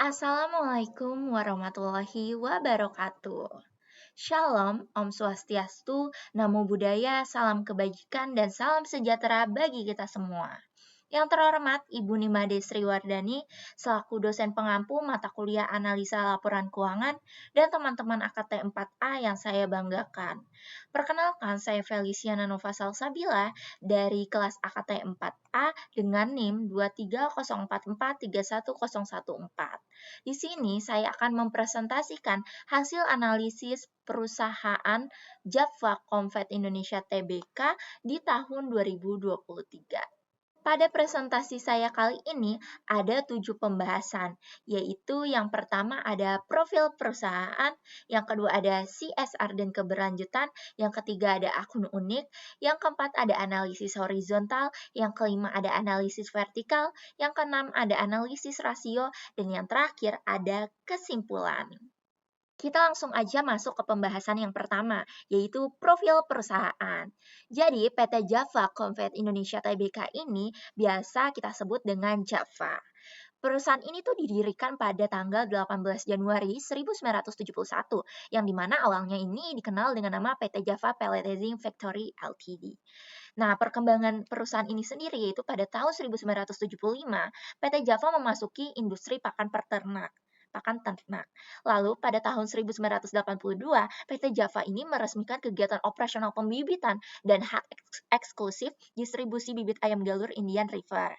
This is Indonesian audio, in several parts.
Assalamualaikum warahmatullahi wabarakatuh. Shalom, Om Swastiastu, Namo Buddhaya, salam kebajikan dan salam sejahtera bagi kita semua. Yang terhormat Ibu Nimade Sriwardani, selaku dosen pengampu mata kuliah analisa laporan keuangan dan teman-teman AKT 4A yang saya banggakan. Perkenalkan, saya Feliciana Nova Salsabila dari kelas AKT 4A dengan NIM 230443114. Di sini saya akan mempresentasikan hasil analisis perusahaan Java Convet Indonesia Tbk di tahun 2023. Pada presentasi saya kali ini ada 7 pembahasan, yaitu yang pertama ada profil perusahaan, yang kedua ada CSR dan keberlanjutan, yang ketiga ada akun unik, yang keempat ada analisis horizontal, yang kelima ada analisis vertikal, yang keenam ada analisis rasio, dan yang terakhir ada kesimpulan. Kita langsung aja masuk ke pembahasan yang pertama, yaitu profil perusahaan. Jadi, PT Java Convet Indonesia Tbk ini biasa kita sebut dengan Java. Perusahaan ini tuh didirikan pada tanggal 18 Januari 1971, yang dimana awalnya ini dikenal dengan nama PT Java Pelletizing Factory Ltd. Nah, perkembangan perusahaan ini sendiri yaitu pada tahun 1975, PT Java memasuki industri pakan ternak. Lalu pada tahun 1982, PT Java ini meresmikan kegiatan operasional pembibitan dan hak eksklusif distribusi bibit ayam galur Indian River.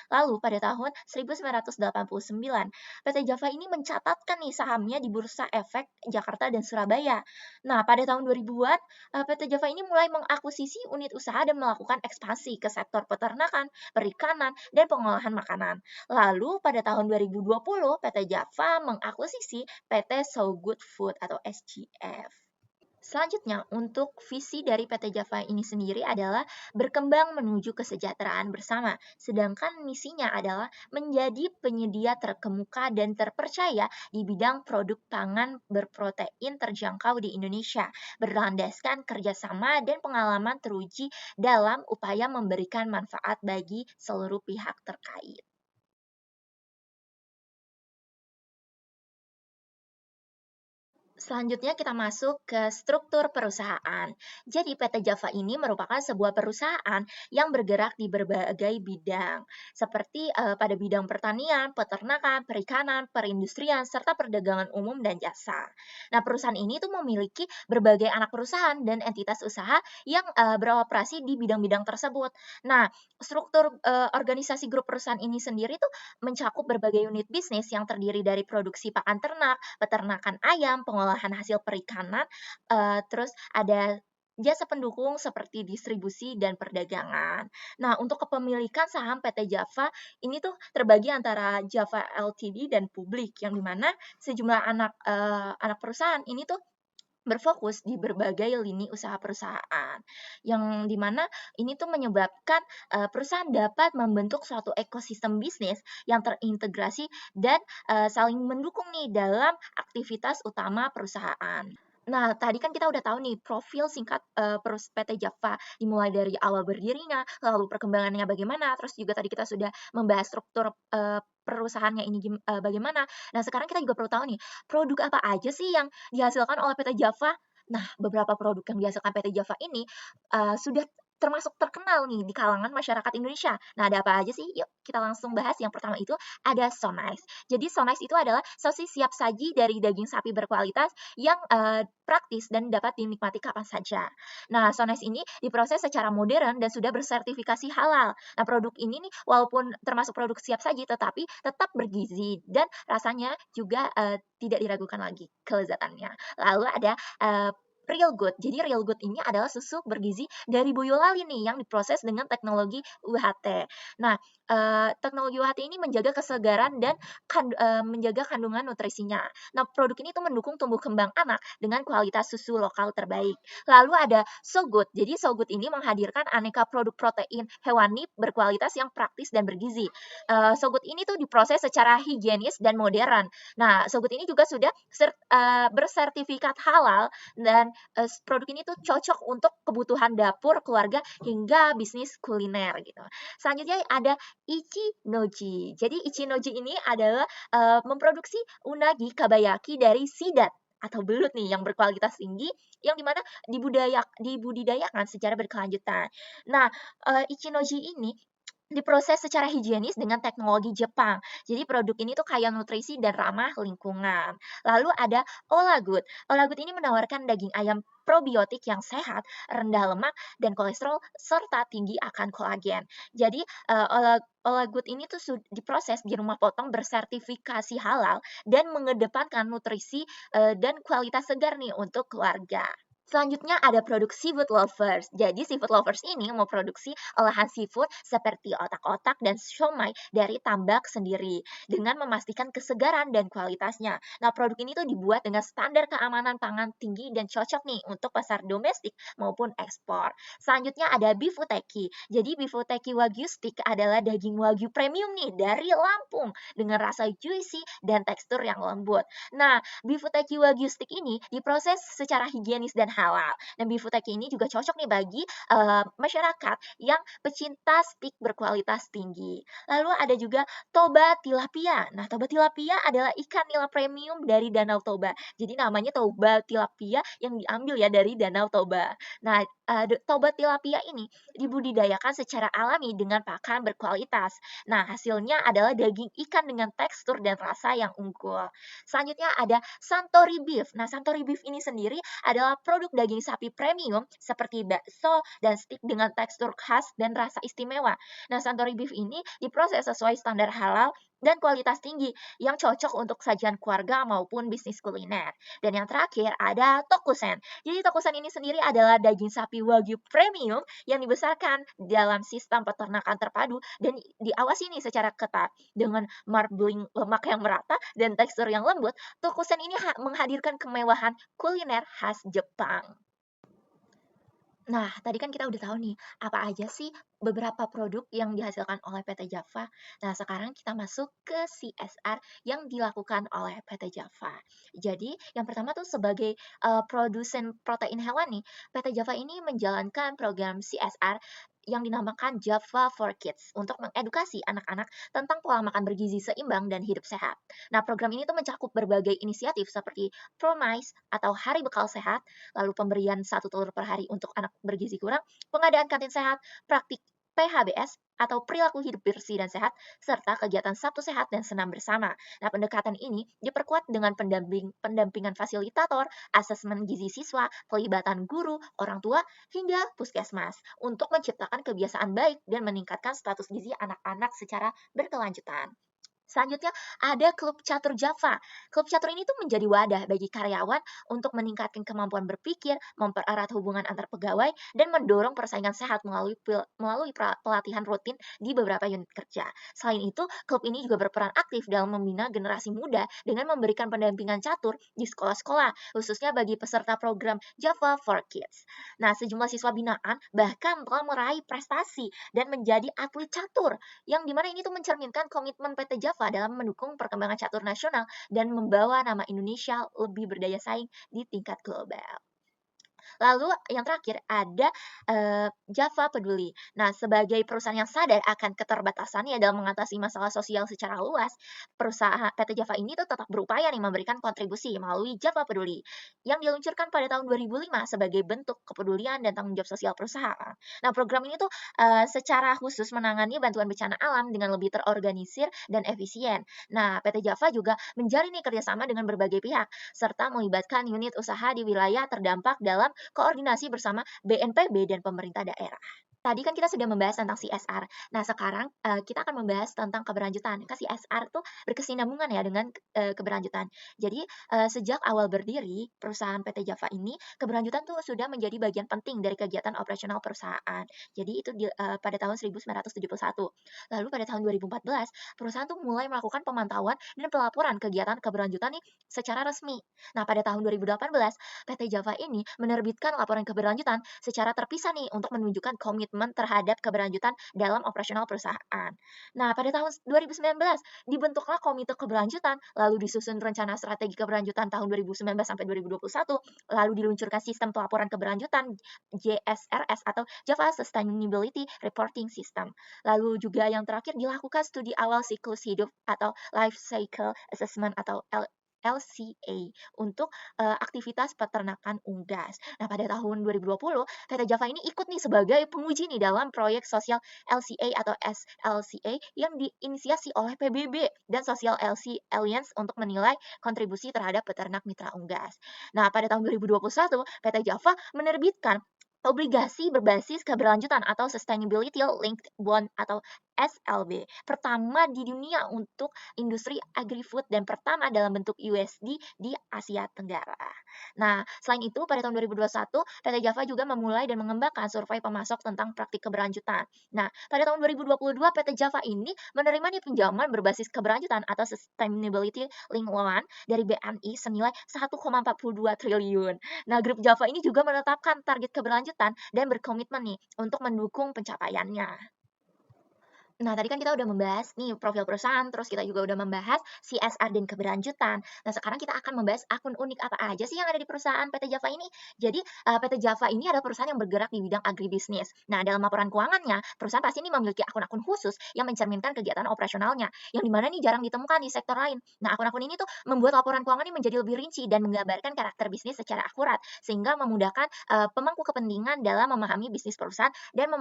Lalu pada tahun 1989, PT Java ini mencatatkan nih sahamnya di Bursa Efek Jakarta dan Surabaya. Nah, pada tahun 2000-an, PT Java ini mulai mengakuisisi unit usaha dan melakukan ekspansi ke sektor peternakan, perikanan, dan pengolahan makanan. Lalu pada tahun 2020, PT Java mengakuisisi PT So Good Food atau SGF. Selanjutnya, untuk visi dari PT Java ini sendiri adalah berkembang menuju kesejahteraan bersama, sedangkan misinya adalah menjadi penyedia terkemuka dan terpercaya di bidang produk pangan berprotein terjangkau di Indonesia, berlandaskan kerjasama dan pengalaman teruji dalam upaya memberikan manfaat bagi seluruh pihak terkait. Selanjutnya kita masuk ke struktur perusahaan. Jadi PT Java ini merupakan sebuah perusahaan yang bergerak di berbagai bidang, seperti pada bidang pertanian, peternakan, perikanan, perindustrian, serta perdagangan umum dan jasa. Nah, perusahaan ini tuh memiliki berbagai anak perusahaan dan entitas usaha yang beroperasi di bidang-bidang tersebut. Nah, struktur organisasi grup perusahaan ini sendiri tuh mencakup berbagai unit bisnis yang terdiri dari produksi pakan ternak, peternakan ayam, pengolahan hasil perikanan, terus ada jasa pendukung seperti distribusi dan perdagangan. Nah, untuk kepemilikan saham PT Java ini tuh terbagi antara Java Ltd dan publik, yang dimana sejumlah anak perusahaan ini tuh berfokus di berbagai lini usaha perusahaan, yang dimana ini tuh menyebabkan perusahaan dapat membentuk suatu ekosistem bisnis yang terintegrasi dan saling mendukung nih dalam aktivitas utama perusahaan. Nah, tadi kan kita udah tahu nih profil singkat PT Java, dimulai dari awal berdirinya, lalu perkembangannya bagaimana, terus juga tadi kita sudah membahas struktur perusahaannya ini bagaimana. Nah, sekarang kita juga perlu tahu nih, produk apa aja sih yang dihasilkan oleh PT Java? Nah, beberapa produk yang dihasilkan PT Java ini sudah termasuk terkenal nih di kalangan masyarakat Indonesia. Nah, ada apa aja sih? Yuk kita langsung bahas. Yang pertama itu ada Sonice. Jadi Sonice itu adalah sosis siap saji dari daging sapi berkualitas yang praktis dan dapat dinikmati kapan saja. Nah, Sonice ini diproses secara modern dan sudah bersertifikasi halal. Nah, produk ini nih walaupun termasuk produk siap saji tetapi tetap bergizi dan rasanya juga tidak diragukan lagi kelezatannya. Lalu ada Real Good. Jadi Real Good ini adalah susu bergizi dari Boyolali nih yang diproses dengan teknologi UHT. Nah, teknologi UHT ini menjaga kesegaran dan menjaga kandungan nutrisinya. Nah, produk ini tuh mendukung tumbuh kembang anak dengan kualitas susu lokal terbaik. Lalu ada So Good. Jadi So Good ini menghadirkan aneka produk protein hewani berkualitas yang praktis dan bergizi. So Good ini tuh diproses secara higienis dan modern. Nah, So Good ini juga sudah bersertifikat halal dan produk ini tuh cocok untuk kebutuhan dapur keluarga hingga bisnis kuliner gitu. Selanjutnya ada Ichinoji. Jadi Ichinoji ini adalah memproduksi unagi kabayaki dari sidat atau belut nih yang berkualitas tinggi yang dimana dibudidayakan secara berkelanjutan. Nah, Ichinoji ini diproses secara higienis dengan teknologi Jepang. Jadi produk ini tuh kaya nutrisi dan ramah lingkungan. Lalu ada Olagut. Olagut ini menawarkan daging ayam probiotik yang sehat, rendah lemak dan kolesterol serta tinggi akan kolagen. Jadi Olagut ini tuh diproses di rumah potong bersertifikasi halal dan mengedepankan nutrisi dan kualitas segar nih untuk keluarga. Selanjutnya ada produk seafood lovers. Jadi seafood lovers ini memproduksi olahan seafood seperti otak-otak dan siomay dari tambak sendiri dengan memastikan kesegaran dan kualitasnya. Nah, produk ini tuh dibuat dengan standar keamanan pangan tinggi dan cocok nih untuk pasar domestik maupun ekspor. Selanjutnya ada Bifuteki. Jadi Bifuteki Wagyu Stick adalah daging wagyu premium nih dari Lampung dengan rasa juicy dan tekstur yang lembut. Nah, Bifuteki Wagyu Stick ini diproses secara higienis dan halal. Dan Bifuteki ini juga cocok nih bagi masyarakat yang pecinta steak berkualitas tinggi. Lalu ada juga Toba Tilapia. Nah, Toba Tilapia adalah ikan nila premium dari Danau Toba. Jadi namanya Toba Tilapia yang diambil ya dari Danau Toba. Nah, Toba Tilapia ini dibudidayakan secara alami dengan pakan berkualitas. Nah, hasilnya adalah daging ikan dengan tekstur dan rasa yang unggul. Selanjutnya ada Santori Beef. Nah, Santori Beef ini sendiri adalah produk daging sapi premium seperti bakso dan steak dengan tekstur khas dan rasa istimewa. Nah, Santori Beef ini diproses sesuai standar halal dan kualitas tinggi yang cocok untuk sajian keluarga maupun bisnis kuliner. Dan yang terakhir ada Tokusen. Jadi Tokusen ini sendiri adalah daging sapi wagyu premium yang dibesarkan dalam sistem peternakan terpadu dan diawasi nih secara ketat dengan marbling lemak yang merata dan tekstur yang lembut. Tokusen ini menghadirkan kemewahan kuliner khas Jepang. Nah, tadi kan kita udah tahu nih, apa aja sih beberapa produk yang dihasilkan oleh PT Java. Nah, sekarang kita masuk ke CSR yang dilakukan oleh PT Java. Jadi, yang pertama tuh sebagai produsen protein hewan nih, PT Java ini menjalankan program CSR yang dinamakan Java for Kids untuk mengedukasi anak-anak tentang pola makan bergizi seimbang dan hidup sehat. Nah, program ini tuh mencakup berbagai inisiatif seperti Promise atau Hari Bekal Sehat, lalu pemberian 1 telur per hari untuk anak bergizi kurang, pengadaan kantin sehat, praktik PHBS atau perilaku hidup bersih dan sehat, serta kegiatan Sabtu Sehat dan senam bersama. Nah, pendekatan ini diperkuat dengan pendampingan fasilitator, asesmen gizi siswa, pelibatan guru, orang tua, hingga puskesmas untuk menciptakan kebiasaan baik dan meningkatkan status gizi anak-anak secara berkelanjutan. Selanjutnya ada Klub Catur Java. Klub Catur ini tuh menjadi wadah bagi karyawan untuk meningkatkan kemampuan berpikir, mempererat hubungan antar pegawai, dan mendorong persaingan sehat melalui pelatihan rutin di beberapa unit kerja. Selain itu, klub ini juga berperan aktif dalam membina generasi muda dengan memberikan pendampingan catur di sekolah-sekolah, khususnya bagi peserta program Java for Kids. Nah, sejumlah siswa binaan bahkan telah meraih prestasi dan menjadi atlet catur yang dimana ini tuh mencerminkan komitmen PT Java dalam mendukung perkembangan catur nasional dan membawa nama Indonesia lebih berdaya saing di tingkat global. Lalu yang terakhir ada Java Peduli. Nah, sebagai perusahaan yang sadar akan keterbatasannya dalam mengatasi masalah sosial secara luas, perusahaan PT Java ini tuh tetap berupaya nih memberikan kontribusi melalui Java Peduli yang diluncurkan pada tahun 2005 sebagai bentuk kepedulian dan tanggung jawab sosial perusahaan. Nah, program ini tuh secara khusus menangani bantuan bencana alam dengan lebih terorganisir dan efisien. Nah, PT Java juga menjalin kerjasama dengan berbagai pihak serta melibatkan unit usaha di wilayah terdampak dalam koordinasi bersama BNPB dan pemerintah daerah. Tadi kan kita sudah membahas tentang CSR. Nah, sekarang kita akan membahas tentang keberlanjutan. Kan CSR tuh berkesinambungan ya dengan keberlanjutan. Jadi, sejak awal berdiri perusahaan PT Java ini, keberlanjutan tuh sudah menjadi bagian penting dari kegiatan operasional perusahaan. Jadi itu pada tahun 1971. Lalu pada tahun 2014, perusahaan tuh mulai melakukan pemantauan dan pelaporan kegiatan keberlanjutan nih secara resmi. Nah, pada tahun 2018, PT Java ini menerbitkan laporan keberlanjutan secara terpisah nih untuk menunjukkan komitmen komitmen terhadap keberlanjutan dalam operasional perusahaan. Nah, pada tahun 2019 dibentuklah Komite Keberlanjutan, lalu disusun rencana strategi keberlanjutan tahun 2019 sampai 2021, lalu diluncurkan sistem pelaporan keberlanjutan JSRS atau Java Sustainability Reporting System. Lalu juga yang terakhir dilakukan studi awal siklus hidup atau Life Cycle Assessment atau LCA untuk aktivitas peternakan unggas. Nah, pada tahun 2020, PT Java ini ikut nih sebagai penguji nih dalam proyek sosial LCA atau SLCA yang diinisiasi oleh PBB dan Social LC Alliance untuk menilai kontribusi terhadap peternak mitra unggas. Nah, pada tahun 2021, PT Java menerbitkan obligasi berbasis keberlanjutan atau Sustainability Linked Bond atau SLB pertama di dunia untuk industri agri-food dan pertama dalam bentuk USD di Asia Tenggara. Nah, selain itu pada tahun 2021 PT Java juga memulai dan mengembangkan survei pemasok tentang praktik keberlanjutan. Nah, pada tahun 2022 PT Java ini menerima nih pinjaman berbasis keberlanjutan atau Sustainability Linked Loan dari BNI senilai 1,42 triliun. Nah, grup Java ini juga menetapkan target keberlanjutan dan berkomitmen nih untuk mendukung pencapaiannya. Nah, tadi kan kita udah membahas nih profil perusahaan, terus kita juga udah membahas CSR dan keberlanjutan. Nah, sekarang kita akan membahas akun unik apa aja sih yang ada di perusahaan PT Java ini. Jadi, PT Java ini adalah perusahaan yang bergerak di bidang agribisnis. Nah, dalam laporan keuangannya, perusahaan pasti ini memiliki akun-akun khusus yang mencerminkan kegiatan operasionalnya, yang dimana nih jarang ditemukan di sektor lain. Nah, akun-akun ini tuh membuat laporan keuangan ini menjadi lebih rinci dan menggambarkan karakter bisnis secara akurat, sehingga memudahkan pemangku kepentingan dalam memahami bisnis perusahaan dan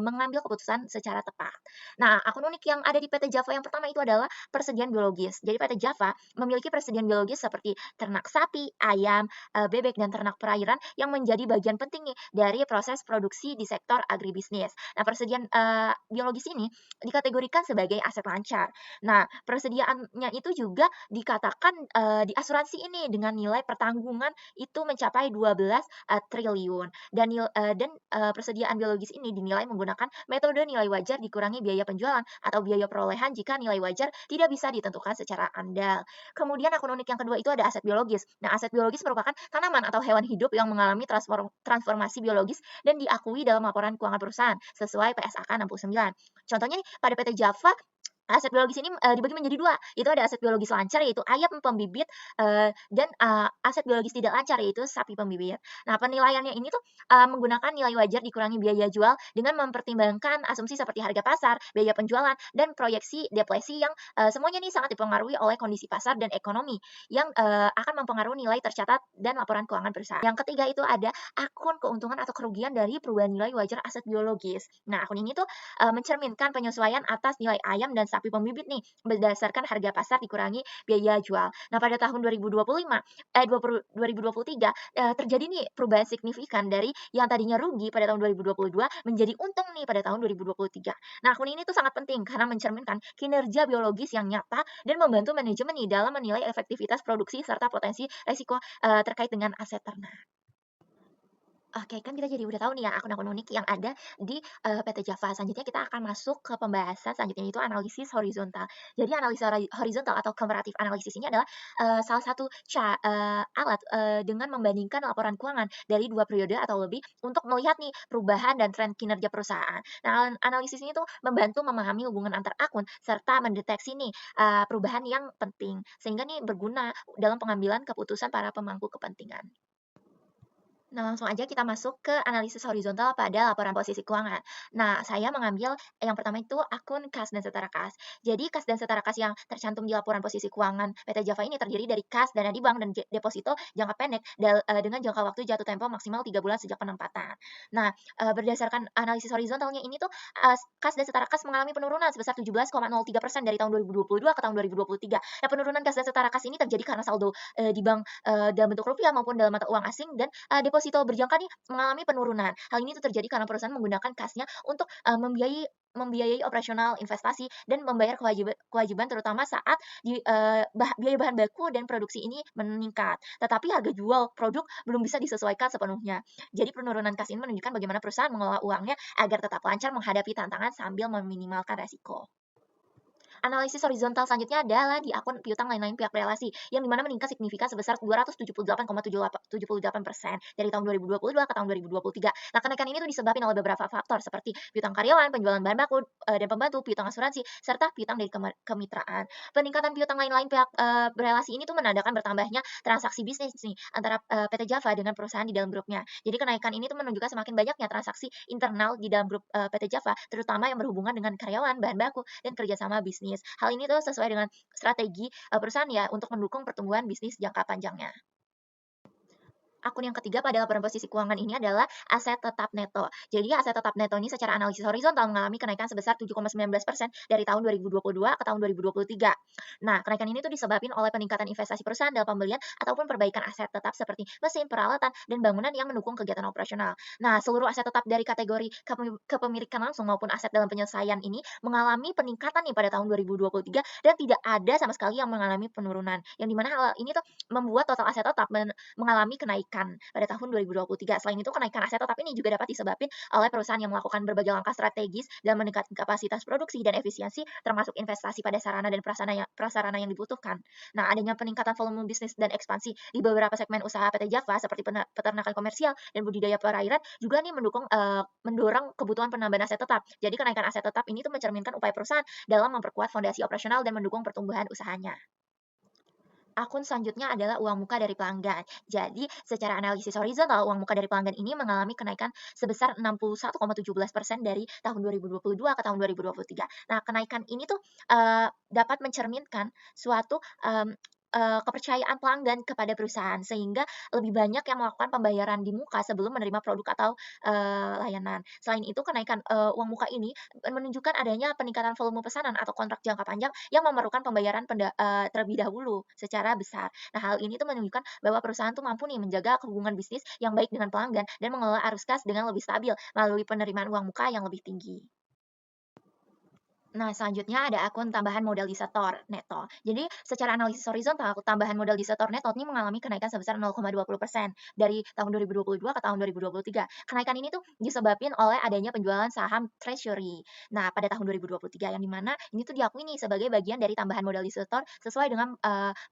mengambil keputusan secara tepat. Nah, akun unik yang ada di PT Java yang pertama itu adalah persediaan biologis. Jadi PT Java memiliki persediaan biologis seperti ternak sapi, ayam, bebek, dan ternak perairan yang menjadi bagian penting nih dari proses produksi di sektor agribisnis. Nah, persediaan biologis ini dikategorikan sebagai aset lancar. Nah, persediaannya itu juga dikatakan di asuransi ini dengan nilai pertanggungan itu mencapai 12 triliun dan persediaan biologis ini dinilai menggunakan metode nilai wajar dikurangi biaya penjualan atau biaya perolehan jika nilai wajar tidak bisa ditentukan secara andal. Kemudian akun unik yang kedua itu ada aset biologis. Nah, aset biologis merupakan tanaman atau hewan hidup yang mengalami transformasi biologis dan diakui dalam laporan keuangan perusahaan sesuai PSAK 69. Contohnya nih pada PT Java aset biologis ini dibagi menjadi dua, itu ada aset biologis lancar yaitu ayam pembibit dan aset biologis tidak lancar yaitu sapi pembibit. Nah, penilaiannya ini tuh menggunakan nilai wajar dikurangi biaya jual dengan mempertimbangkan asumsi seperti harga pasar, biaya penjualan, dan proyeksi deflasi yang semuanya nih sangat dipengaruhi oleh kondisi pasar dan ekonomi yang akan mempengaruhi nilai tercatat dan laporan keuangan perusahaan. Yang ketiga itu ada akun keuntungan atau kerugian dari perubahan nilai wajar aset biologis. Nah, akun ini tuh mencerminkan penyesuaian atas nilai ayam dan sapi pembibit nih berdasarkan harga pasar dikurangi biaya jual. Nah, pada tahun 2023 terjadi nih perubahan signifikan dari yang tadinya rugi pada tahun 2022 menjadi untung nih pada tahun 2023. Nah, akun ini tuh sangat penting karena mencerminkan kinerja biologis yang nyata dan membantu manajemen nih dalam menilai efektivitas produksi serta potensi resiko terkait dengan aset ternak. Oke, kan kita jadi udah tahu nih ya akun-akun unik yang ada di PT Java. Selanjutnya kita akan masuk ke pembahasan selanjutnya yaitu analisis horizontal. Jadi analisa horizontal atau comparative analysis ini adalah salah satu alat dengan membandingkan laporan keuangan dari dua periode atau lebih untuk melihat nih perubahan dan tren kinerja perusahaan. Nah, analisis ini tuh membantu memahami hubungan antar akun serta mendeteksi nih perubahan yang penting sehingga nih berguna dalam pengambilan keputusan para pemangku kepentingan. Nah, langsung aja kita masuk ke analisis horizontal pada laporan posisi keuangan. Nah, saya mengambil yang pertama itu akun kas dan setara kas. Jadi, kas dan setara kas yang tercantum di laporan posisi keuangan PT Java ini terdiri dari kas, dana di bank, dan deposito jangka pendek dengan jangka waktu jatuh tempo maksimal 3 bulan sejak penempatan. Nah, berdasarkan analisis horizontalnya ini tuh, kas dan setara kas mengalami penurunan sebesar 17,03% dari tahun 2022 ke tahun 2023. Nah, penurunan kas dan setara kas ini terjadi karena saldo di bank dalam bentuk rupiah maupun dalam mata uang asing dan deposito berjangka nih mengalami penurunan. Hal ini tuh terjadi karena perusahaan menggunakan kasnya untuk membiayai operasional investasi dan membayar kewajiban terutama saat biaya bahan baku dan produksi ini meningkat. Tetapi harga jual produk belum bisa disesuaikan sepenuhnya. Jadi penurunan kas ini menunjukkan bagaimana perusahaan mengelola uangnya agar tetap lancar menghadapi tantangan sambil meminimalkan resiko. Analisis horizontal selanjutnya adalah di akun piutang lain-lain pihak relasi, yang dimana meningkat signifikan sebesar 278,78% dari tahun 2022 ke tahun 2023. Nah, kenaikan ini tuh disebabkan oleh beberapa faktor seperti piutang karyawan, penjualan bahan baku dan pembantu, piutang asuransi, serta piutang dari kemitraan. Peningkatan piutang lain-lain pihak berelasi ini tuh menandakan bertambahnya transaksi bisnis nih antara PT Java dengan perusahaan di dalam grupnya. Jadi kenaikan ini tuh menunjukkan semakin banyaknya transaksi internal di dalam grup PT Java, terutama yang berhubungan dengan karyawan, bahan baku, dan kerjasama bisnis. Hal ini tuh sesuai dengan strategi perusahaan ya untuk mendukung pertumbuhan bisnis jangka panjangnya. Akun yang ketiga pada laporan posisi keuangan ini adalah aset tetap neto. Jadi aset tetap neto ini secara analisis horizontal mengalami kenaikan sebesar 7,19% dari tahun 2022 ke tahun 2023. Nah, kenaikan ini tuh disebabkan oleh peningkatan investasi perusahaan dalam pembelian ataupun perbaikan aset tetap seperti mesin, peralatan, dan bangunan yang mendukung kegiatan operasional. Nah, seluruh aset tetap dari kategori kepemilikan langsung maupun aset dalam penyelesaian ini mengalami peningkatan nih pada tahun 2023 dan tidak ada sama sekali yang mengalami penurunan. Yang dimana hal ini tuh membuat total aset tetap mengalami kenaikan pada tahun 2023. Selain itu, kenaikan aset tetap ini juga dapat disebabkan oleh perusahaan yang melakukan berbagai langkah strategis dalam meningkatkan kapasitas produksi dan efisiensi, termasuk investasi pada sarana dan prasarana yang dibutuhkan. Nah, adanya peningkatan volume bisnis dan ekspansi di beberapa segmen usaha PT Java seperti peternakan komersial dan budidaya perairan juga nih mendorong kebutuhan penambahan aset tetap. Jadi kenaikan aset tetap ini tuh mencerminkan upaya perusahaan dalam memperkuat fondasi operasional dan mendukung pertumbuhan usahanya. Akun selanjutnya adalah uang muka dari pelanggan. Jadi, secara analisis horizontal, uang muka dari pelanggan ini mengalami kenaikan sebesar 61,17% dari tahun 2022 ke tahun 2023. Nah, kenaikan ini tuh dapat mencerminkan suatu kepercayaan pelanggan kepada perusahaan, sehingga lebih banyak yang melakukan pembayaran di muka sebelum menerima produk atau layanan. Selain itu, kenaikan uang muka ini menunjukkan adanya peningkatan volume pesanan atau kontrak jangka panjang yang memerlukan pembayaran terlebih dahulu secara besar. Nah, hal ini tuh menunjukkan bahwa perusahaan tuh mampu nih menjaga hubungan bisnis yang baik dengan pelanggan dan mengelola arus kas dengan lebih stabil melalui penerimaan uang muka yang lebih tinggi. Nah, selanjutnya ada akun tambahan modal di setor neto. Jadi, secara analisis horizontal, tambahan modal di setor neto ini mengalami kenaikan sebesar 0,20% dari tahun 2022 ke tahun 2023. Kenaikan ini tuh disebabkan oleh adanya penjualan saham treasury. Nah, pada tahun 2023 yang dimana ini tuh diakui nih sebagai bagian dari tambahan modal di setor sesuai dengan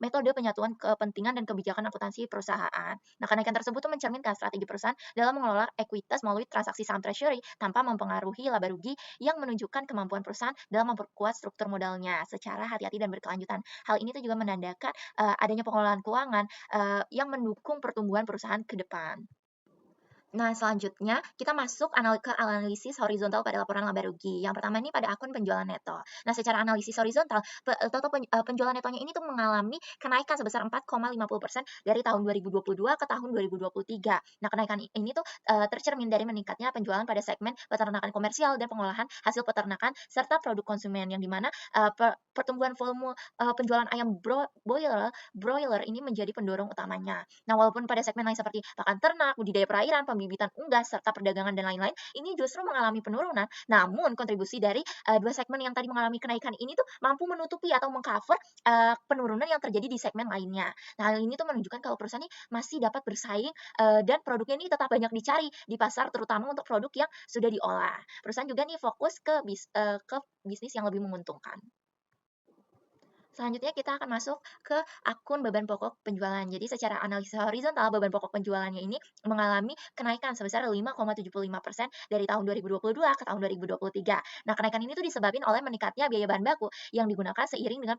metode penyatuan kepentingan dan kebijakan akuntansi perusahaan. Nah, kenaikan tersebut tuh mencerminkan strategi perusahaan dalam mengelola ekuitas melalui transaksi saham treasury tanpa mempengaruhi laba rugi yang menunjukkan kemampuan perusahaan dalam memperkuat struktur modalnya secara hati-hati dan berkelanjutan. Hal ini tuh juga menandakan adanya pengelolaan keuangan yang mendukung pertumbuhan perusahaan ke depan. Nah, selanjutnya kita masuk ke analisis horizontal pada laporan laba rugi. Yang pertama ini pada akun penjualan neto. Nah, secara analisis horizontal, total penjualan netonya ini tuh mengalami kenaikan sebesar 4,50% dari tahun 2022 ke tahun 2023. Nah, kenaikan ini tuh tercermin dari meningkatnya penjualan pada segmen peternakan komersial dan pengolahan hasil peternakan serta produk konsumen yang dimana pertumbuhan volume penjualan ayam broiler ini menjadi pendorong utamanya. Nah, walaupun pada segmen lain seperti pakan ternak, budidaya perairan, pembibitan unggas, serta perdagangan dan lain-lain, ini justru mengalami penurunan. Namun, kontribusi dari dua segmen yang tadi mengalami kenaikan ini tuh mampu menutupi atau mengcover penurunan yang terjadi di segmen lainnya. Nah, hal ini tuh menunjukkan kalau perusahaan ini masih dapat bersaing dan produknya ini tetap banyak dicari di pasar, terutama untuk produk yang sudah diolah. Perusahaan juga nih fokus ke bisnis yang lebih menguntungkan. Selanjutnya kita akan masuk ke akun beban pokok penjualan. Jadi secara analisis horizontal, beban pokok penjualannya ini mengalami kenaikan sebesar 5,75% dari tahun 2022 ke tahun 2023. Nah, kenaikan ini tuh disebabkan oleh meningkatnya biaya bahan baku yang digunakan seiring dengan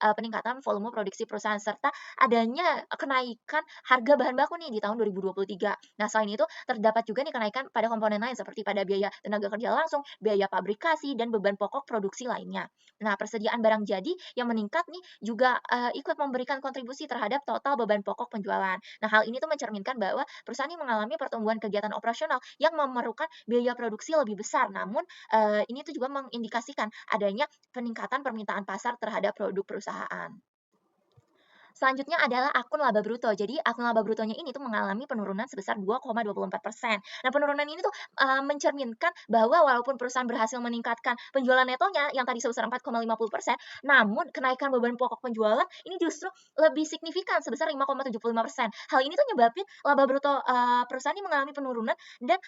peningkatan volume produksi perusahaan serta adanya kenaikan harga bahan baku nih di tahun 2023. Nah, selain itu terdapat juga nih kenaikan pada komponen lain seperti pada biaya tenaga kerja langsung, biaya pabrikasi, dan beban pokok produksi lainnya. Nah, persediaan barang jadi yang meningkat nih juga ikut memberikan kontribusi terhadap total beban pokok penjualan. Nah, hal ini tuh mencerminkan bahwa perusahaan ini mengalami pertumbuhan kegiatan operasional yang memerlukan biaya produksi lebih besar. Namun, ini tuh juga mengindikasikan adanya peningkatan permintaan pasar terhadap produk perusahaan. Selanjutnya adalah akun laba bruto. Jadi akun laba brutonya ini tuh mengalami penurunan sebesar 2,24%. Nah, penurunan ini tuh mencerminkan bahwa walaupun perusahaan berhasil meningkatkan penjualan netonya yang tadi sebesar 4,50%, namun kenaikan beban pokok penjualan ini justru lebih signifikan sebesar 5,75%. Hal ini tuh nyebabin laba bruto perusahaan ini mengalami penurunan dan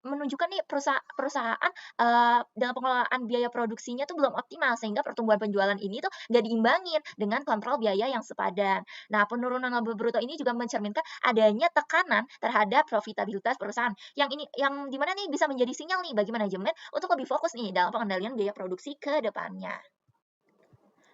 menunjukkan nih perusahaan, dalam pengelolaan biaya produksinya tuh belum optimal, sehingga pertumbuhan penjualan ini tuh nggak diimbangin dengan kontrol biaya yang sepadan. Nah, penurunan laba bruto ini juga mencerminkan adanya tekanan terhadap profitabilitas perusahaan, yang di mana nih bisa menjadi sinyal nih bagi manajemen untuk lebih fokus nih dalam pengendalian biaya produksi ke depannya.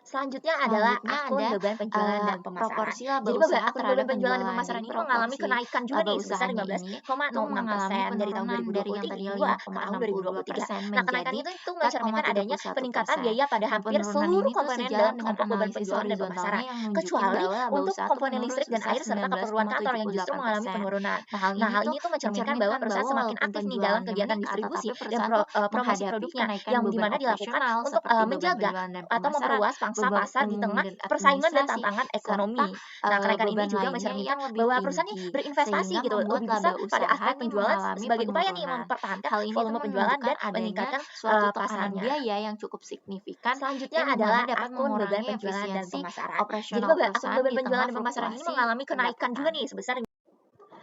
Selanjutnya adalah Selanjutnya akun ada, beban penjualan dan pemasaran. proporsi laba Jadi usaha akun beban terhadap penjualan dan penjualan. pemasaran Jadi ini mengalami proporsi kenaikan juga laba nih sebesar usahanya ini itu mengalami 15,06% dari tahun penurunan dari yang tadinya 2022 ke tahun 2023. 5,62% Nah, kenaikan menjadi itu mencerminkan adanya peningkatan 4,31%. biaya pada Nah, hampir penurunan seluruh ini tuh komponen sejalan dalam dengan kelompok beban analisis penjualan dan pemasaran, horizontalnya yang nunjukin kecuali bahwa laba untuk usaha tuh komponen menurun listrik dan sebesar air serta keperluan kantor yang justru mengalami 19,74%. penurunan. Nah, hal Nah, ini hal tuh ini tuh mencerminkan bahwa mencerminkan perusahaan bahwa semakin walaupun aktif nih dalam penjualannya kegiatan meningkat, distribusi tetapi dan perusahaan tuh promosi menghadapi produknya, kenaikan yang di beban mana dilakukan operasional untuk seperti beban menjaga penjualan dan atau pemasaran, memperluas pangsa beban pasar di umum tengah dan persaingan dan administrasi, tantangan serta, ekonomi. Nah, kenaikan ini beban juga lainnya mencerminkan yang lebih bahwa perusahaan nih tinggi, berinvestasi sehingga gitu membuat lebih besar laba pada usaha aspek ini penjualan mengalami sebagai upaya nih penurunan. mempertahankan Hal ini tuh volume penjualan menunjukkan dan adanya meningkatkan suatu tekanan pasarnya. biaya yang cukup signifikan Selanjutnya yang dimana adalah dapat akun beban mengurangi penjualan dan efisiensi pemasaran. Jadi operasional akun perusahaan beban di penjualan tengah dan pemasaran ini fluktuasi mengalami kenaikan juga pendapatan. nih sebesar.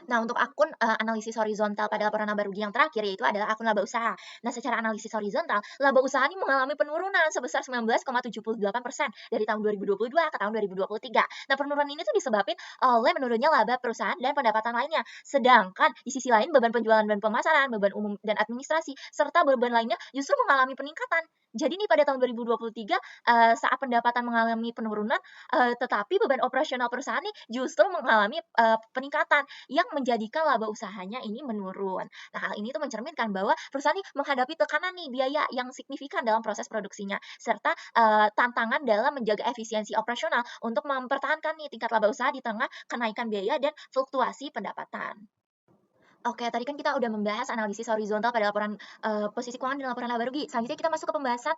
Nah, untuk akun, analisis horizontal pada laporan laba rugi yang terakhir, yaitu adalah akun laba usaha. Nah, secara analisis horizontal, laba usaha ini mengalami penurunan sebesar 19,78% dari tahun 2022 ke tahun 2023. Nah, penurunan ini tuh disebabkan oleh menurunnya laba perusahaan dan pendapatan lainnya. Sedangkan di sisi lain beban penjualan dan pemasaran, beban umum dan administrasi, serta beban lainnya justru mengalami peningkatan. Jadi nih pada tahun 2023, saat pendapatan mengalami penurunan, tetapi beban operasional perusahaan nih justru mengalami, peningkatan yang menjadikan laba usahanya ini menurun. Nah, hal ini tuh mencerminkan bahwa perusahaan ini menghadapi tekanan nih biaya yang signifikan dalam proses produksinya, serta tantangan dalam menjaga efisiensi operasional untuk mempertahankan nih tingkat laba usaha di tengah kenaikan biaya dan fluktuasi pendapatan. Oke, tadi kan kita udah membahas analisis horizontal pada laporan, posisi keuangan dan laporan laba rugi. Selanjutnya kita masuk ke pembahasan,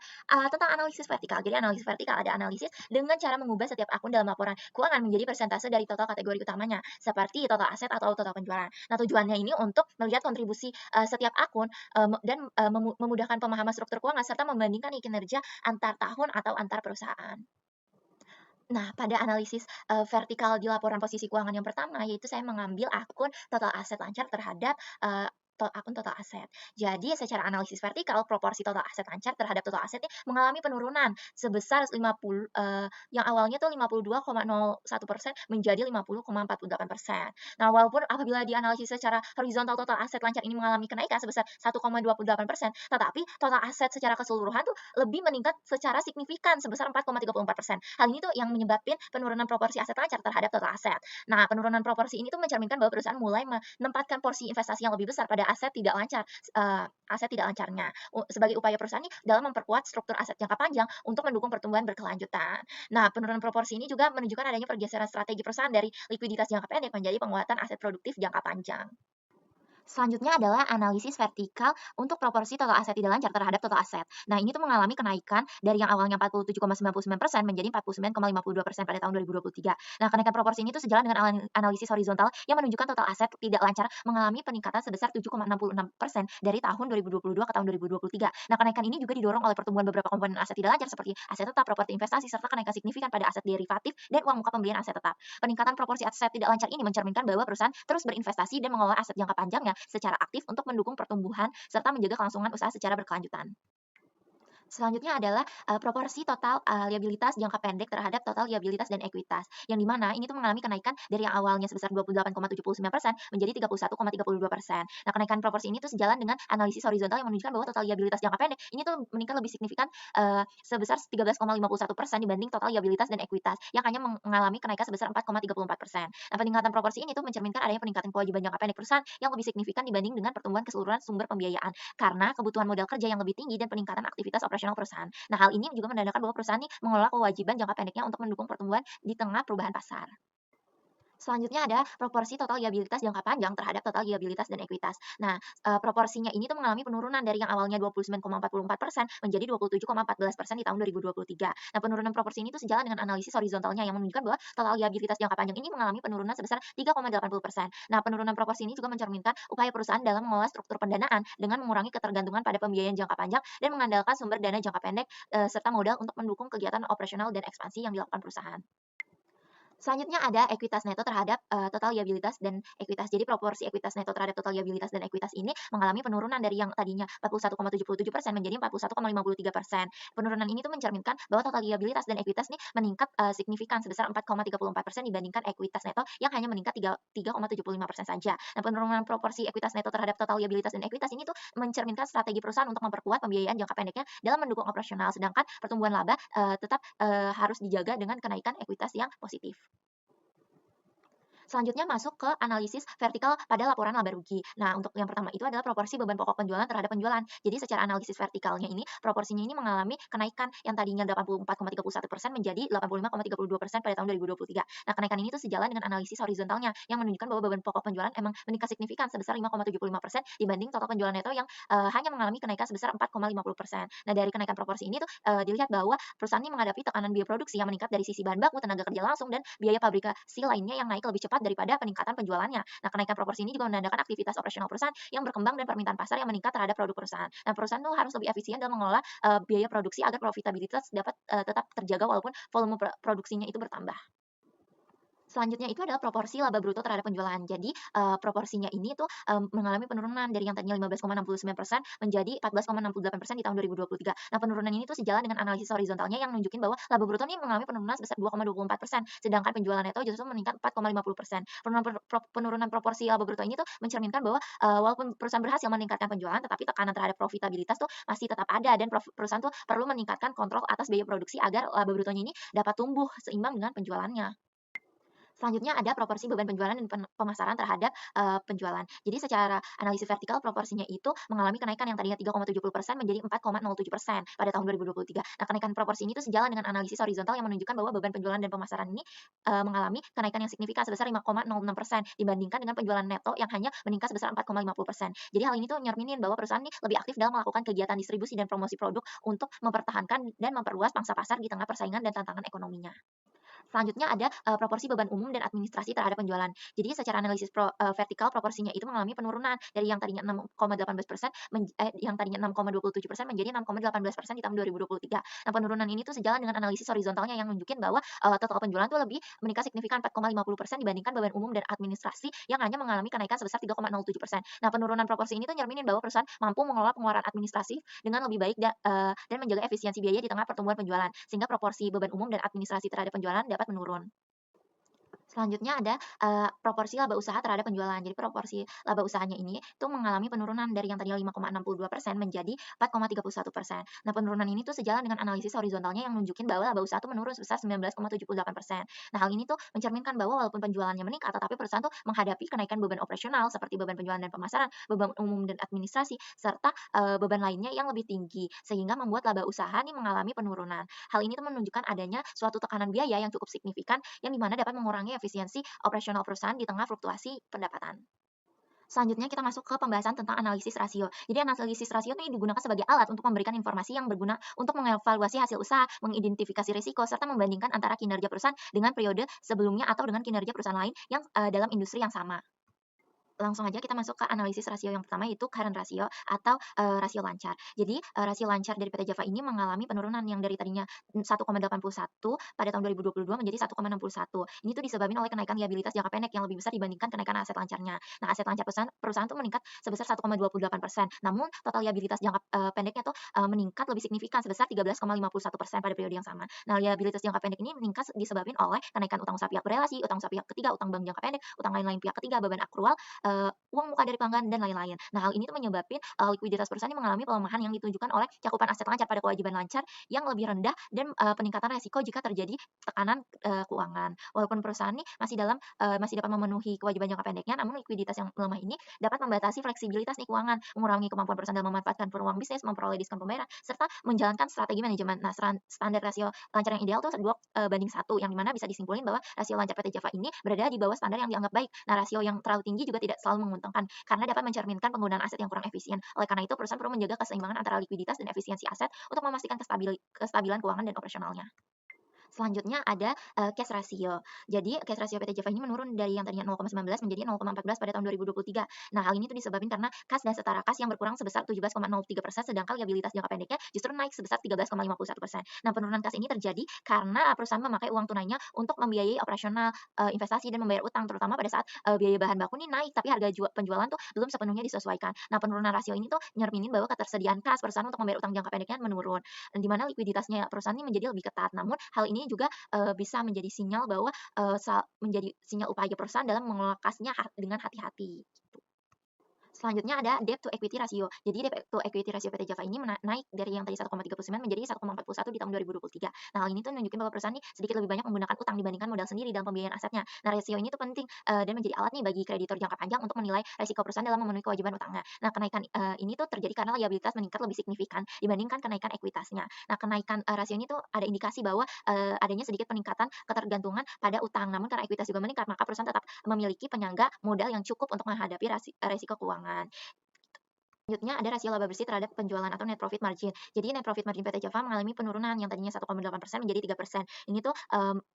tentang analisis vertikal. Jadi analisis vertikal ada analisis dengan cara mengubah setiap akun dalam laporan keuangan menjadi persentase dari total kategori utamanya, seperti total aset atau total penjualan. Nah, tujuannya ini untuk melihat kontribusi, setiap akun, dan, memudahkan pemahaman struktur keuangan serta membandingkan nih kinerja antar tahun atau antar perusahaan. Nah, pada analisis, vertikal di laporan posisi keuangan yang pertama, yaitu saya mengambil akun total aset lancar terhadap, akun total aset. Jadi secara analisis vertikal, proporsi total aset lancar terhadap total aset ini mengalami penurunan sebesar 50, yang awalnya tuh 52,01% menjadi 50,48%. Nah, walaupun apabila dianalisis secara horizontal total aset lancar ini mengalami kenaikan sebesar 1,28%, tetapi total aset secara keseluruhan tuh lebih meningkat secara signifikan sebesar 4,34%. Hal ini tuh yang menyebabkan penurunan proporsi aset lancar terhadap total aset. Nah, penurunan proporsi ini tuh mencerminkan bahwa perusahaan mulai menempatkan porsi investasi yang lebih besar pada aset tidak lancar, aset tidak lancarnya, sebagai upaya perusahaan ini dalam memperkuat struktur aset jangka panjang untuk mendukung pertumbuhan berkelanjutan. Nah, penurunan proporsi ini juga menunjukkan adanya pergeseran strategi perusahaan dari likuiditas jangka pendek menjadi penguatan aset produktif jangka panjang. Selanjutnya adalah analisis vertikal untuk proporsi total aset tidak lancar terhadap total aset. Nah, ini tuh mengalami kenaikan dari yang awalnya 47,99% menjadi 49,52% pada tahun 2023. Nah, kenaikan proporsi ini tuh sejalan dengan analisis horizontal yang menunjukkan total aset tidak lancar mengalami peningkatan sebesar 7,66% dari tahun 2022 ke tahun 2023. Nah, kenaikan ini juga didorong oleh pertumbuhan beberapa komponen aset tidak lancar seperti aset tetap, properti investasi, serta kenaikan signifikan pada aset derivatif dan uang muka pembelian aset tetap. Peningkatan proporsi aset tidak lancar ini mencerminkan bahwa perusahaan terus berinvestasi dan mengelola aset jangka panjangnya secara aktif untuk mendukung pertumbuhan serta menjaga kelangsungan usaha secara berkelanjutan. Selanjutnya adalah, proporsi total, liabilitas jangka pendek terhadap total liabilitas dan ekuitas, yang di mana ini tuh mengalami kenaikan dari yang awalnya sebesar 28,79% menjadi 31,32%. Nah, kenaikan proporsi ini tuh sejalan dengan analisis horizontal yang menunjukkan bahwa total liabilitas jangka pendek ini tuh meningkat lebih signifikan, sebesar 13,51% dibanding total liabilitas dan ekuitas yang hanya mengalami kenaikan sebesar 4,34%. Nah, peningkatan proporsi ini tuh mencerminkan adanya peningkatan kewajiban jangka pendek perusahaan yang lebih signifikan dibanding dengan pertumbuhan keseluruhan sumber pembiayaan karena kebutuhan modal kerja yang lebih tinggi dan peningkatan aktivitas operasional perusahaan. Nah, hal ini juga menandakan bahwa perusahaan ini mengelola kewajiban jangka pendeknya untuk mendukung pertumbuhan di tengah perubahan pasar. Selanjutnya ada proporsi total liabilitas jangka panjang terhadap total liabilitas dan ekuitas. Nah, proporsinya ini tuh mengalami penurunan dari yang awalnya 29,44% menjadi 27,14% di tahun 2023. Nah, penurunan proporsi ini tuh sejalan dengan analisis horizontalnya yang menunjukkan bahwa total liabilitas jangka panjang ini mengalami penurunan sebesar 3,80%. Nah, penurunan proporsi ini juga mencerminkan upaya perusahaan dalam mengelola struktur pendanaan dengan mengurangi ketergantungan pada pembiayaan jangka panjang dan mengandalkan sumber dana jangka pendek, serta modal untuk mendukung kegiatan operasional dan ekspansi yang dilakukan perusahaan. Selanjutnya ada ekuitas neto terhadap, total liabilitas dan ekuitas. Jadi proporsi ekuitas neto terhadap total liabilitas dan ekuitas ini mengalami penurunan dari yang tadinya 41,77% menjadi 41,53%. Penurunan ini tuh mencerminkan bahwa total liabilitas dan ekuitas nih meningkat, signifikan sebesar 4,34% dibandingkan ekuitas neto yang hanya meningkat 3,75% saja. Nah, penurunan proporsi ekuitas neto terhadap total liabilitas dan ekuitas ini tuh mencerminkan strategi perusahaan untuk memperkuat pembiayaan jangka pendeknya dalam mendukung operasional, sedangkan pertumbuhan laba, tetap, harus dijaga dengan kenaikan ekuitas yang positif. Selanjutnya masuk ke analisis vertikal pada laporan laba rugi. Nah, untuk yang pertama itu adalah proporsi beban pokok penjualan terhadap penjualan. Jadi secara analisis vertikalnya ini, proporsinya ini mengalami kenaikan yang tadinya 84,31% menjadi 85,32% pada tahun 2023. Nah, kenaikan ini tuh sejalan dengan analisis horizontalnya yang menunjukkan bahwa beban pokok penjualan emang meningkat signifikan sebesar 5,75% dibanding total penjualan neto yang hanya mengalami kenaikan sebesar 4,50%. Nah, dari kenaikan proporsi ini tuh dilihat bahwa perusahaan ini menghadapi tekanan biaya produksi yang meningkat dari sisi bahan baku, tenaga kerja langsung, dan biaya pabrikasi lainnya yang naik lebih cepat daripada peningkatan penjualannya. Nah, kenaikan proporsi ini juga menandakan aktivitas operasional perusahaan yang berkembang dan permintaan pasar yang meningkat terhadap produk perusahaan. Nah, perusahaan tuh harus lebih efisien dalam mengelola biaya produksi agar profitabilitas dapat tetap terjaga walaupun volume produksinya itu bertambah. Selanjutnya itu adalah proporsi laba bruto terhadap penjualan. Jadi, proporsinya ini tuh, mengalami penurunan dari yang tadinya 15,69% menjadi 14,68% di tahun 2023. Nah, penurunan ini tuh sejalan dengan analisis horizontalnya yang nunjukin bahwa laba bruto nih mengalami penurunan sebesar 2,24%, sedangkan penjualan neto justru meningkat 4,50%. Penurunan proporsi laba bruto ini tuh mencerminkan bahwa, walaupun perusahaan berhasil meningkatkan penjualan, tetapi tekanan terhadap profitabilitas tuh masih tetap ada dan perusahaan tuh perlu meningkatkan kontrol atas biaya produksi agar laba brutonya ini dapat tumbuh seimbang dengan penjualannya. Selanjutnya ada proporsi beban penjualan dan pemasaran terhadap, penjualan. Jadi secara analisis vertikal proporsinya itu mengalami kenaikan yang tadinya 3,70% menjadi 4,07% pada tahun 2023. Nah, kenaikan proporsi ini tuh sejalan dengan analisis horizontal yang menunjukkan bahwa beban penjualan dan pemasaran ini, mengalami kenaikan yang signifikan sebesar 5,06% dibandingkan dengan penjualan neto yang hanya meningkat sebesar 4,50%. Jadi hal ini tuh nyerminin bahwa perusahaan ini lebih aktif dalam melakukan kegiatan distribusi dan promosi produk untuk mempertahankan dan memperluas pangsa pasar di tengah persaingan dan tantangan ekonominya. Selanjutnya ada, proporsi beban umum dan administrasi terhadap penjualan. Jadi secara analisis vertikal proporsinya itu mengalami penurunan dari yang tadinya 6,18% yang tadinya 6,27% menjadi 6,18% di tahun 2023. Nah, penurunan ini tuh sejalan dengan analisis horizontalnya yang nunjukin bahwa, total penjualan tuh lebih meningkat signifikan 4,50% dibandingkan beban umum dan administrasi yang hanya mengalami kenaikan sebesar 3,07%. Nah, penurunan proporsi ini tuh nyerminin bahwa perusahaan mampu mengelola pengeluaran administrasi dengan lebih baik dan menjaga efisiensi biaya di tengah pertumbuhan penjualan, sehingga proporsi beban umum dan administrasi terhadap penjualan dapat menurun. Selanjutnya ada, proporsi laba usaha terhadap penjualan. Jadi proporsi laba usahanya ini tuh mengalami penurunan dari yang tadinya 5,62% menjadi 4,31%. Nah, penurunan ini tuh sejalan dengan analisis horizontalnya yang nunjukin bahwa laba usaha tuh menurun sebesar 19,78%. Nah, hal ini tuh mencerminkan bahwa walaupun penjualannya meningkat, tetapi perusahaan tuh menghadapi kenaikan beban operasional seperti beban penjualan dan pemasaran, beban umum dan administrasi, serta, beban lainnya yang lebih tinggi, sehingga membuat laba usaha nih mengalami penurunan. Hal ini tuh menunjukkan adanya suatu tekanan biaya yang cukup signifikan yang di mana dapat mengurangi efisiensi operasional perusahaan di tengah fluktuasi pendapatan. Selanjutnya kita masuk ke pembahasan tentang analisis rasio. Jadi analisis rasio ini digunakan sebagai alat untuk memberikan informasi yang berguna untuk mengevaluasi hasil usaha, mengidentifikasi risiko, serta membandingkan antara kinerja perusahaan dengan periode sebelumnya atau dengan kinerja perusahaan lain yang dalam industri yang sama. Langsung aja kita masuk ke analisis rasio yang pertama yaitu current ratio atau, rasio lancar. Jadi, rasio lancar dari PT Java ini mengalami penurunan yang dari tadinya 1,81 pada tahun 2022 menjadi 1,61. Ini tuh disebabkan oleh kenaikan liabilitas jangka pendek yang lebih besar dibandingkan kenaikan aset lancarnya. Nah, aset lancar perusahaan perusahaan tuh meningkat sebesar 1,28%, namun total liabilitas jangka, pendeknya tuh, meningkat lebih signifikan sebesar 13,51% pada periode yang sama. Nah, liabilitas jangka pendek ini meningkat disebabkan oleh kenaikan utang usaha pihak berelasi, utang usaha pihak ketiga, utang bank jangka pendek, utang lain-lain pihak ketiga, beban akrual, uang muka dari pelanggan dan lain-lain. Nah, hal ini tuh menyebabkan likuiditas perusahaan ini mengalami pelemahan yang ditunjukkan oleh cakupan aset lancar pada kewajiban lancar yang lebih rendah dan, peningkatan resiko jika terjadi tekanan, keuangan. Walaupun perusahaan ini masih dapat memenuhi kewajiban jangka pendeknya, namun likuiditas yang melemah ini dapat membatasi fleksibilitas nih keuangan, mengurangi kemampuan perusahaan dalam memanfaatkan peluang bisnis, memperoleh diskon pembayaran, serta menjalankan strategi manajemen. Nah, standar rasio lancar yang ideal tuh 2 banding 1, yang di mana bisa disimpulkan bahwa rasio lancar PT Java ini berada di bawah standar yang dianggap baik. Nah, rasio yang terlalu tinggi juga tidak selalu menguntungkan karena dapat mencerminkan penggunaan aset yang kurang efisien. Oleh karena itu, perusahaan perlu menjaga keseimbangan antara likuiditas dan efisiensi aset untuk memastikan kestabilan keuangan dan operasionalnya. Selanjutnya ada, cash ratio. Jadi cash ratio PT Java ini menurun dari yang tadinya 0,19 menjadi 0,14 pada tahun 2023. Nah, hal ini tuh disebabkan karena kas dan setara kas yang berkurang sebesar 17,03%, sedangkan liabilitas jangka pendeknya justru naik sebesar 13,51%. Nah, penurunan kas ini terjadi karena, perusahaan memakai uang tunainya untuk membiayai operasional, investasi dan membayar utang, terutama pada saat, biaya bahan baku nih naik, tapi harga penjualan tuh belum sepenuhnya disesuaikan. Nah, penurunan rasio ini tuh nyerminin bahwa ketersediaan kas perusahaan untuk membayar utang jangka pendeknya menurun, di mana likuiditasnya perusahaan ini menjadi lebih ketat. Namun hal ini juga, bisa menjadi sinyal bahwa, menjadi sinyal upaya perusahaan dalam mengelola kasnya dengan hati-hati, gitu. Selanjutnya ada debt to equity ratio. Jadi debt to equity ratio PT Java ini naik dari yang tadi 1,39 menjadi 1,41 di tahun 2023. Nah, hal ini tuh nunjukin bahwa perusahaan ini sedikit lebih banyak menggunakan utang dibandingkan modal sendiri dalam pembiayaan asetnya. Nah, rasio ini tuh penting, dan menjadi alat nih bagi kreditor jangka panjang untuk menilai resiko perusahaan dalam memenuhi kewajiban utangnya. Nah, kenaikan, ini tuh terjadi karena liabilitas meningkat lebih signifikan dibandingkan kenaikan ekuitasnya. Nah, kenaikan, rasio ini tuh ada indikasi bahwa, adanya sedikit peningkatan ketergantungan pada utang. Namun karena ekuitas juga meningkat, maka perusahaan tetap memiliki penyangga modal yang cukup untuk menghadapi resiko keuangan. Selanjutnya ada rasio laba bersih terhadap penjualan atau net profit margin. Jadi net profit margin PT Java mengalami penurunan yang tadinya 1,8% menjadi 3%. Ini tuh,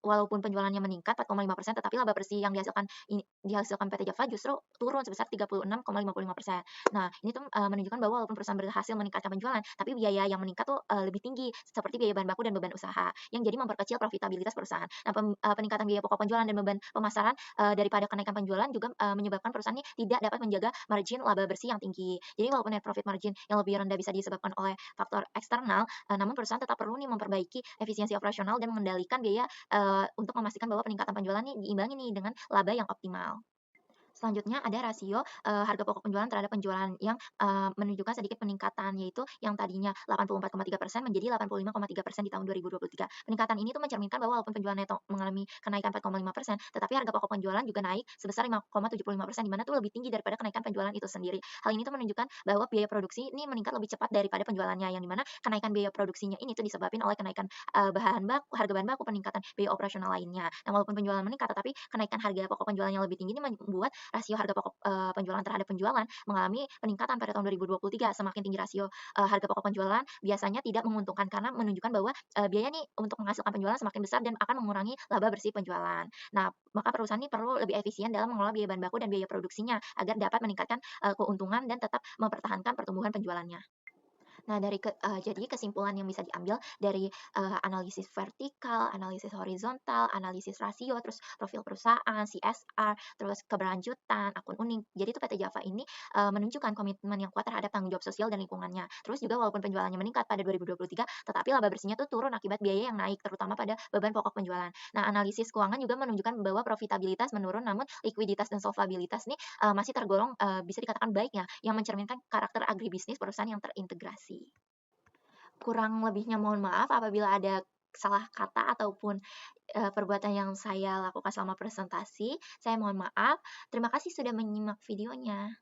walaupun penjualannya meningkat 4,5%, tetapi laba bersih yang dihasilkan PT Java justru turun sebesar 36,55%. Nah, ini tuh, menunjukkan bahwa walaupun perusahaan berhasil meningkatkan penjualan, tapi biaya yang meningkat tuh, lebih tinggi seperti biaya bahan baku dan beban usaha, yang jadi memperkecil profitabilitas perusahaan. Nah, peningkatan biaya pokok penjualan dan beban pemasaran, daripada kenaikan penjualan juga, menyebabkan perusahaan ini tidak dapat menjaga margin laba bersih yang tinggi. Jadi walaupun net profit margin yang lebih rendah bisa disebabkan oleh faktor eksternal, namun perusahaan tetap perlu nih memperbaiki efisiensi operasional dan mengendalikan biaya, untuk memastikan bahwa peningkatan penjualan nih diimbangi nih dengan laba yang optimal. Selanjutnya ada rasio, harga pokok penjualan terhadap penjualan yang, menunjukkan sedikit peningkatan, yaitu yang tadinya 84,3% menjadi 85,3% di tahun 2023. Peningkatan ini tuh mencerminkan bahwa walaupun penjualan neto mengalami kenaikan 4,5%, tetapi harga pokok penjualan juga naik sebesar 5,75%, di mana tuh lebih tinggi daripada kenaikan penjualan itu sendiri. Hal ini tuh menunjukkan bahwa biaya produksi ini meningkat lebih cepat daripada penjualannya, yang di mana kenaikan biaya produksinya ini tuh disebabkan oleh kenaikan, harga bahan baku, peningkatan biaya operasional lainnya. Nah, walaupun penjualan meningkat, tetapi kenaikan harga pokok penjualan yang lebih tinggi ini membuat rasio harga pokok, penjualan terhadap penjualan mengalami peningkatan pada tahun 2023. Semakin tinggi rasio, harga pokok penjualan biasanya tidak menguntungkan karena menunjukkan bahwa, biaya nih untuk menghasilkan penjualan semakin besar dan akan mengurangi laba bersih penjualan. Nah, maka perusahaan ini perlu lebih efisien dalam mengelola biaya bahan baku dan biaya produksinya agar dapat meningkatkan, keuntungan dan tetap mempertahankan pertumbuhan penjualannya. Nah, jadi kesimpulan yang bisa diambil dari, analisis vertikal, analisis horizontal, analisis rasio, terus profil perusahaan, CSR, terus keberlanjutan, akun unik. Jadi itu PT Java ini, menunjukkan komitmen yang kuat terhadap tanggung jawab sosial dan lingkungannya. Terus juga walaupun penjualannya meningkat pada 2023, tetapi laba bersihnya tuh turun akibat biaya yang naik, terutama pada beban pokok penjualan. Nah, analisis keuangan juga menunjukkan bahwa profitabilitas menurun, namun likuiditas dan solvabilitas nih, masih tergolong, bisa dikatakan baik ya, yang mencerminkan karakter agribisnis perusahaan yang terintegrasi. Kurang lebihnya mohon maaf apabila ada salah kata ataupun, perbuatan yang saya lakukan selama presentasi. Saya mohon maaf. Terima kasih sudah menyimak videonya.